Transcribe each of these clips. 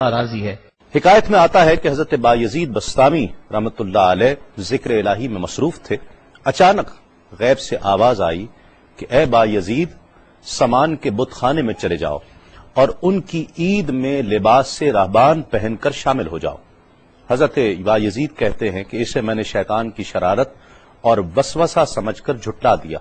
راضی ہے۔ حکایت میں آتا ہے کہ حضرت بایزید بستامی رحمۃ اللہ علیہ ذکر الہی میں مصروف تھے، اچانک غیب سے آواز آئی کہ اے بایزید، سامان کے بت خانے میں چلے جاؤ اور ان کی عید میں لباس سے راہبان پہن کر شامل ہو جاؤ۔ حضرت بایزید کہتے ہیں کہ اسے میں نے شیطان کی شرارت اور وسوسہ سمجھ کر جھٹلا دیا،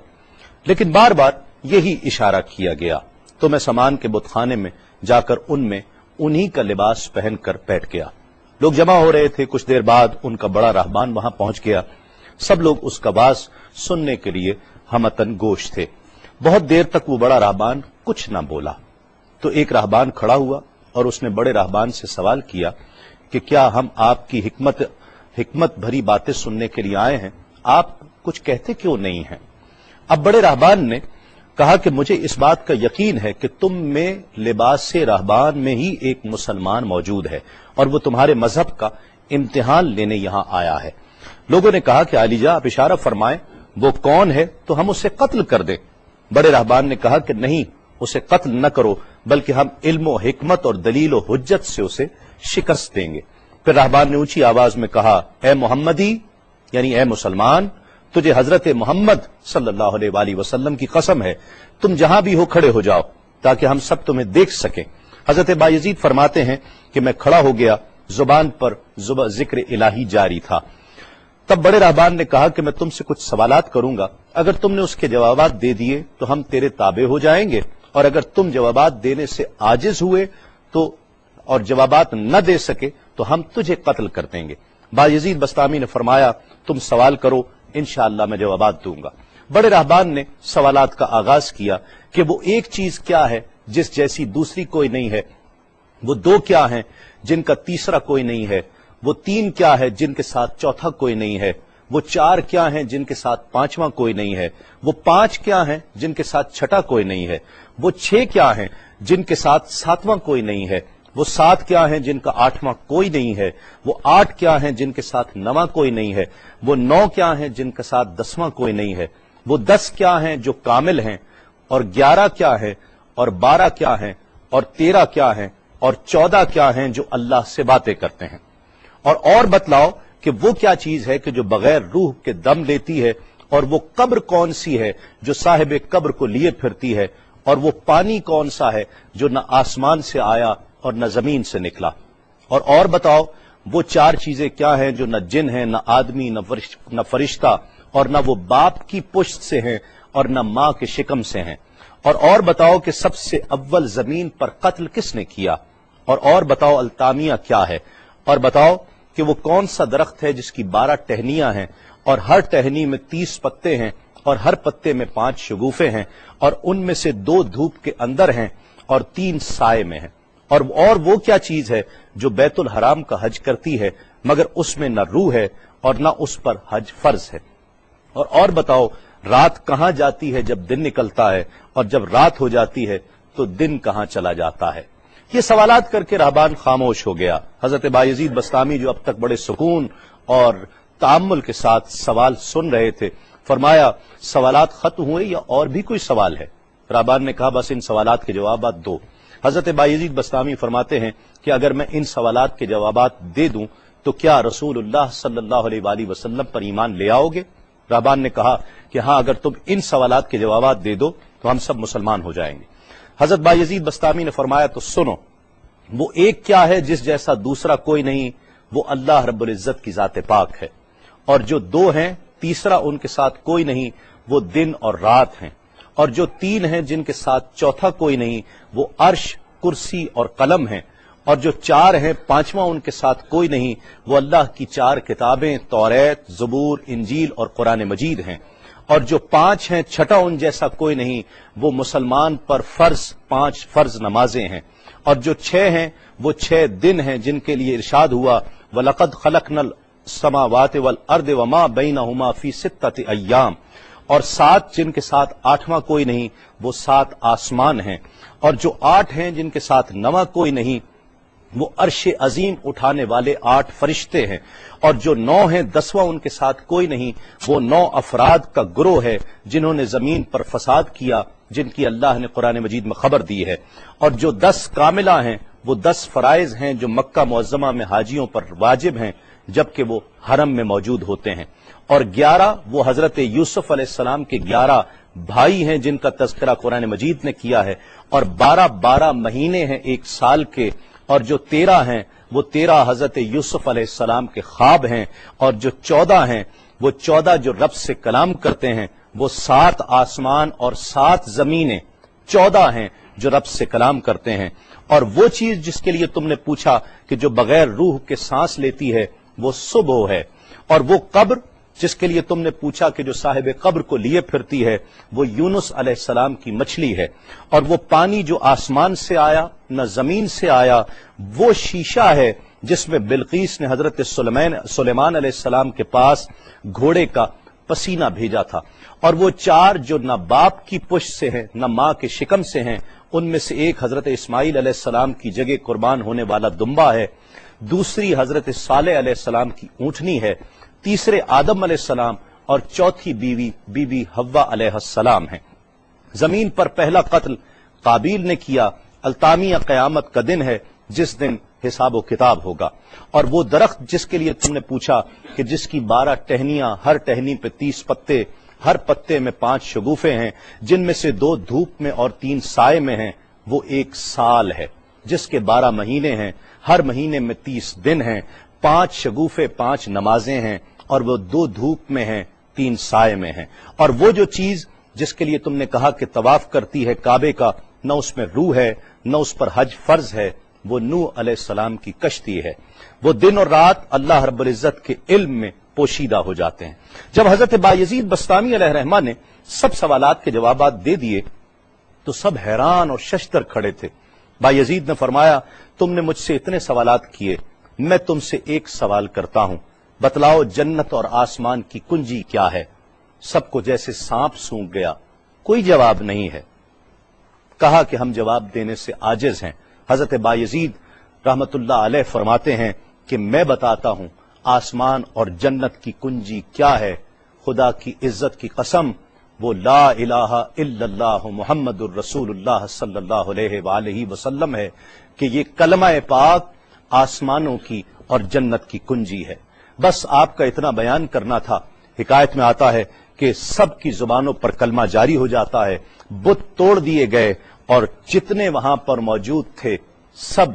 لیکن بار بار یہی اشارہ کیا گیا تو میں سامان کے بت خانے میں جا کر ان میں انہی کا لباس پہن کر بیٹھ گیا۔ لوگ جمع ہو رہے تھے، کچھ دیر بعد ان کا بڑا راہبان وہاں پہنچ گیا۔ سب لوگ اس کا باز سننے کے لیے ہمتن گوش تھے۔ بہت دیر تک وہ بڑا راہبان کچھ نہ بولا تو ایک راہبان کھڑا ہوا اور اس نے بڑے راہبان سے سوال کیا کہ کیا ہم آپ کی حکمت بھری باتیں سننے کے لیے آئے ہیں، آپ کچھ کہتے کیوں نہیں ہیں؟ اب بڑے راہبان نے کہا کہ مجھے اس بات کا یقین ہے کہ تم میں لباس سے راہبان میں ہی ایک مسلمان موجود ہے اور وہ تمہارے مذہب کا امتحان لینے یہاں آیا ہے۔ لوگوں نے کہا کہ علی جا، آپ اشارہ فرمائیں، وہ کون ہے تو ہم اسے قتل کر دیں۔ بڑے راہبان نے کہا کہ نہیں، اسے قتل نہ کرو، بلکہ ہم علم و حکمت اور دلیل و حجت سے اسے شکست دیں گے۔ پھر راہبان نے اونچی آواز میں کہا، اے محمدی، یعنی اے مسلمان، تجھے حضرت محمد صلی اللہ علیہ وآلہ وسلم کی قسم ہے، تم جہاں بھی ہو کھڑے ہو جاؤ تاکہ ہم سب تمہیں دیکھ سکیں۔ حضرت بایزید فرماتے ہیں کہ میں کھڑا ہو گیا، زبان پر ذکر الہی جاری تھا۔ تب بڑے راہبان نے کہا کہ میں تم سے کچھ سوالات کروں گا، اگر تم نے اس کے جوابات دے دیے تو ہم تیرے تابع ہو جائیں گے، اور اگر تم جوابات دینے سے عاجز ہوئے تو اور جوابات نہ دے سکے تو ہم تجھے قتل کر دیں گے۔ بایزید بستامی نے فرمایا، تم سوال کرو، انشاءاللہ میں جوابات دوں گا۔ بڑے راہبان نے سوالات کا آغاز کیا کہ وہ ایک چیز کیا ہے جس جیسی دوسری کوئی نہیں ہے، وہ دو کیا ہیں جن کا تیسرا کوئی نہیں ہے، وہ تین کیا ہے جن کے ساتھ چوتھا کوئی نہیں ہے، وہ چار کیا ہیں جن کے ساتھ پانچواں کوئی نہیں ہے، وہ پانچ کیا ہیں جن کے ساتھ چھٹا کوئی نہیں ہے، وہ چھ کیا ہیں جن کے ساتھ ساتواں کوئی نہیں ہے، وہ سات کیا ہیں جن کا آٹھواں کوئی نہیں ہے، وہ آٹھ کیا ہیں جن کے ساتھ نواں کوئی نہیں ہے، وہ نو کیا ہیں جن کے ساتھ دسواں کوئی نہیں ہے، وہ 10 کیا ہیں جو کامل ہیں، اور 11 کیا ہے، اور 12 کیا ہیں، اور 13 کیا ہیں، اور 14 کیا ہیں جو اللہ سے باتیں کرتے ہیں۔ اور بتلاؤ کہ وہ کیا چیز ہے کہ جو بغیر روح کے دم لیتی ہے، اور وہ قبر کون سی ہے جو صاحب قبر کو لیے پھرتی ہے، اور وہ پانی کون سا ہے جو نہ آسمان سے آیا اور نہ زمین سے نکلا۔ اور بتاؤ وہ چار چیزیں کیا ہیں جو نہ جن ہیں، نہ آدمی، نہ فرشتہ، اور نہ وہ باپ کی پشت سے ہیں اور نہ ماں کے شکم سے ہیں۔ اور بتاؤ کہ سب سے اول زمین پر قتل کس نے کیا، اور بتاؤ التامیہ کیا ہے، اور بتاؤ کہ وہ کون سا درخت ہے جس کی 12 ٹہنیاں ہیں اور ہر ٹہنی میں 30 پتے ہیں اور ہر پتے میں 5 شگوفے ہیں، اور ان میں سے 2 دھوپ کے اندر ہیں اور 3 سائے میں ہیں۔ اور وہ کیا چیز ہے جو بیت الحرام کا حج کرتی ہے مگر اس میں نہ روح ہے اور نہ اس پر حج فرض ہے۔ اور بتاؤ رات کہاں جاتی ہے جب دن نکلتا ہے، اور جب رات ہو جاتی ہے تو دن کہاں چلا جاتا ہے۔ یہ سوالات کر کے راہبان خاموش ہو گیا۔ حضرت بایزید بستامی جو اب تک بڑے سکون اور تأمل کے ساتھ سوال سن رہے تھے، فرمایا، سوالات ختم ہوئے یا اور بھی کوئی سوال ہے؟ راہبان نے کہا، بس ان سوالات کے جوابات دو۔ حضرت بایزید بستامی فرماتے ہیں کہ اگر میں ان سوالات کے جوابات دے دوں تو کیا رسول اللہ صلی اللہ علیہ وآلہ وسلم پر ایمان لے آؤ گے؟ راہبان نے کہا کہ ہاں، اگر تم ان سوالات کے جوابات دے دو تو ہم سب مسلمان ہو جائیں گے۔ حضرت بایزید بستامی نے فرمایا، تو سنو، وہ ایک کیا ہے جس جیسا دوسرا کوئی نہیں، وہ اللہ رب العزت کی ذات پاک ہے، اور جو 2 ہیں تیسرا ان کے ساتھ کوئی نہیں، وہ دن اور رات ہیں، اور جو 3 ہیں جن کے ساتھ چوتھا کوئی نہیں، وہ عرش، کرسی اور قلم ہیں، اور جو 4 ہیں 5واں ان کے ساتھ کوئی نہیں، وہ اللہ کی 4 کتابیں توریت، زبور، انجیل اور قرآن مجید ہیں، اور جو 5 ہیں چھٹا ان جیسا کوئی نہیں، وہ مسلمان پر فرض 5 فرض نمازیں ہیں، اور جو 6 ہیں وہ 6 دن ہیں جن کے لیے ارشاد ہوا، وَلَقَدْ خَلَقْنَا السَّمَاوَاتِ وَالْأَرْضَ وَمَا بَيْنَهُمَا فِي 6 أَيَّامٍ، اور 7 جن کے ساتھ 8واں کوئی نہیں، وہ 7 آسمان ہیں، اور جو 8 ہیں جن کے ساتھ 9واں کوئی نہیں، وہ عرش عظیم اٹھانے والے 8 فرشتے ہیں، اور جو 9 ہیں 10واں ان کے ساتھ کوئی نہیں، وہ 9 افراد کا گروہ ہے جنہوں نے زمین پر فساد کیا، جن کی اللہ نے قرآن مجید میں خبر دی ہے، اور جو 10 کاملہ ہیں وہ 10 فرائض ہیں جو مکہ معظمہ میں حاجیوں پر واجب ہیں جبکہ وہ حرم میں موجود ہوتے ہیں، اور 11 وہ حضرت یوسف علیہ السلام کے 11 بھائی ہیں جن کا تذکرہ قرآن مجید نے کیا ہے، اور 12 مہینے ہیں ایک سال کے، اور جو 13 ہیں وہ 13 حضرت یوسف علیہ السلام کے خواب ہیں، اور جو 14 ہیں وہ 14 جو رب سے کلام کرتے ہیں، وہ 7 آسمان اور 7 زمینیں 14 ہیں جو رب سے کلام کرتے ہیں، اور وہ چیز جس کے لیے تم نے پوچھا کہ جو بغیر روح کے سانس لیتی ہے وہ صبح ہے، اور وہ قبر جس کے لیے تم نے پوچھا کہ جو صاحب قبر کو لیے پھرتی ہے وہ یونس علیہ السلام کی مچھلی ہے، اور وہ پانی جو آسمان سے آیا نہ زمین سے آیا وہ شیشہ ہے جس میں بلقیس نے حضرت سلیمان علیہ السلام کے پاس گھوڑے کا پسینہ بھیجا تھا، اور وہ 4 جو نہ باپ کی پشت سے ہیں نہ ماں کے شکم سے ہیں، ان میں سے ایک حضرت اسماعیل علیہ السلام کی جگہ قربان ہونے والا دمبا ہے، دوسری حضرت صالح علیہ السلام کی اونٹنی ہے، تیسرے آدم علیہ السلام، اور چوتھی بیوی بی بی حوا علیہ السلام ہیں۔ زمین پر پہلا قتل قابیل نے کیا، التامیہ قیامت کا دن ہے جس دن حساب و کتاب ہوگا، اور وہ درخت جس کے لیے تم نے پوچھا کہ جس کی 12 ٹہنیاں، ہر ٹہنی پہ 30 پتے، ہر پتے میں 5 شگوفے ہیں جن میں سے 2 دھوپ میں اور 3 سائے میں ہیں، وہ 1 سال ہے جس کے 12 مہینے ہیں، ہر مہینے میں 30 دن ہیں، 5 شگوفے 5 نمازیں ہیں، اور وہ 2 دھوپ میں ہیں 3 سائے میں ہیں، اور وہ جو چیز جس کے لیے تم نے کہا کہ طواف کرتی ہے کعبے کا، نہ اس میں روح ہے نہ اس پر حج فرض ہے، وہ نوح علیہ السلام کی کشتی ہے، وہ دن اور رات اللہ رب العزت کے علم میں پوشیدہ ہو جاتے ہیں۔ جب حضرت بایزید بستامی علیہ الرحمہ نے سب سوالات کے جوابات دے دیے تو سب حیران اور ششدر کھڑے تھے۔ بایزید نے فرمایا تم نے مجھ سے اتنے سوالات کیے، میں تم سے ایک سوال کرتا ہوں، بتلاؤ جنت اور آسمان کی کنجی کیا ہے؟ سب کو جیسے سانپ سونگھ گیا، کوئی جواب نہیں ہے۔ کہا کہ ہم جواب دینے سے عاجز ہیں۔ حضرت بایزید رحمت اللہ علیہ فرماتے ہیں کہ میں بتاتا ہوں آسمان اور جنت کی کنجی کیا ہے۔ خدا کی عزت کی قسم، وہ لا الہ الا اللہ محمد الرسول اللہ صلی اللہ علیہ وآلہ وسلم ہے کہ یہ کلمہ پاک آسمانوں کی اور جنت کی کنجی ہے۔ بس آپ کا اتنا بیان کرنا تھا۔ حکایت میں آتا ہے کہ سب کی زبانوں پر کلمہ جاری ہو جاتا ہے، بت توڑ دیے گئے، اور جتنے وہاں پر موجود تھے سب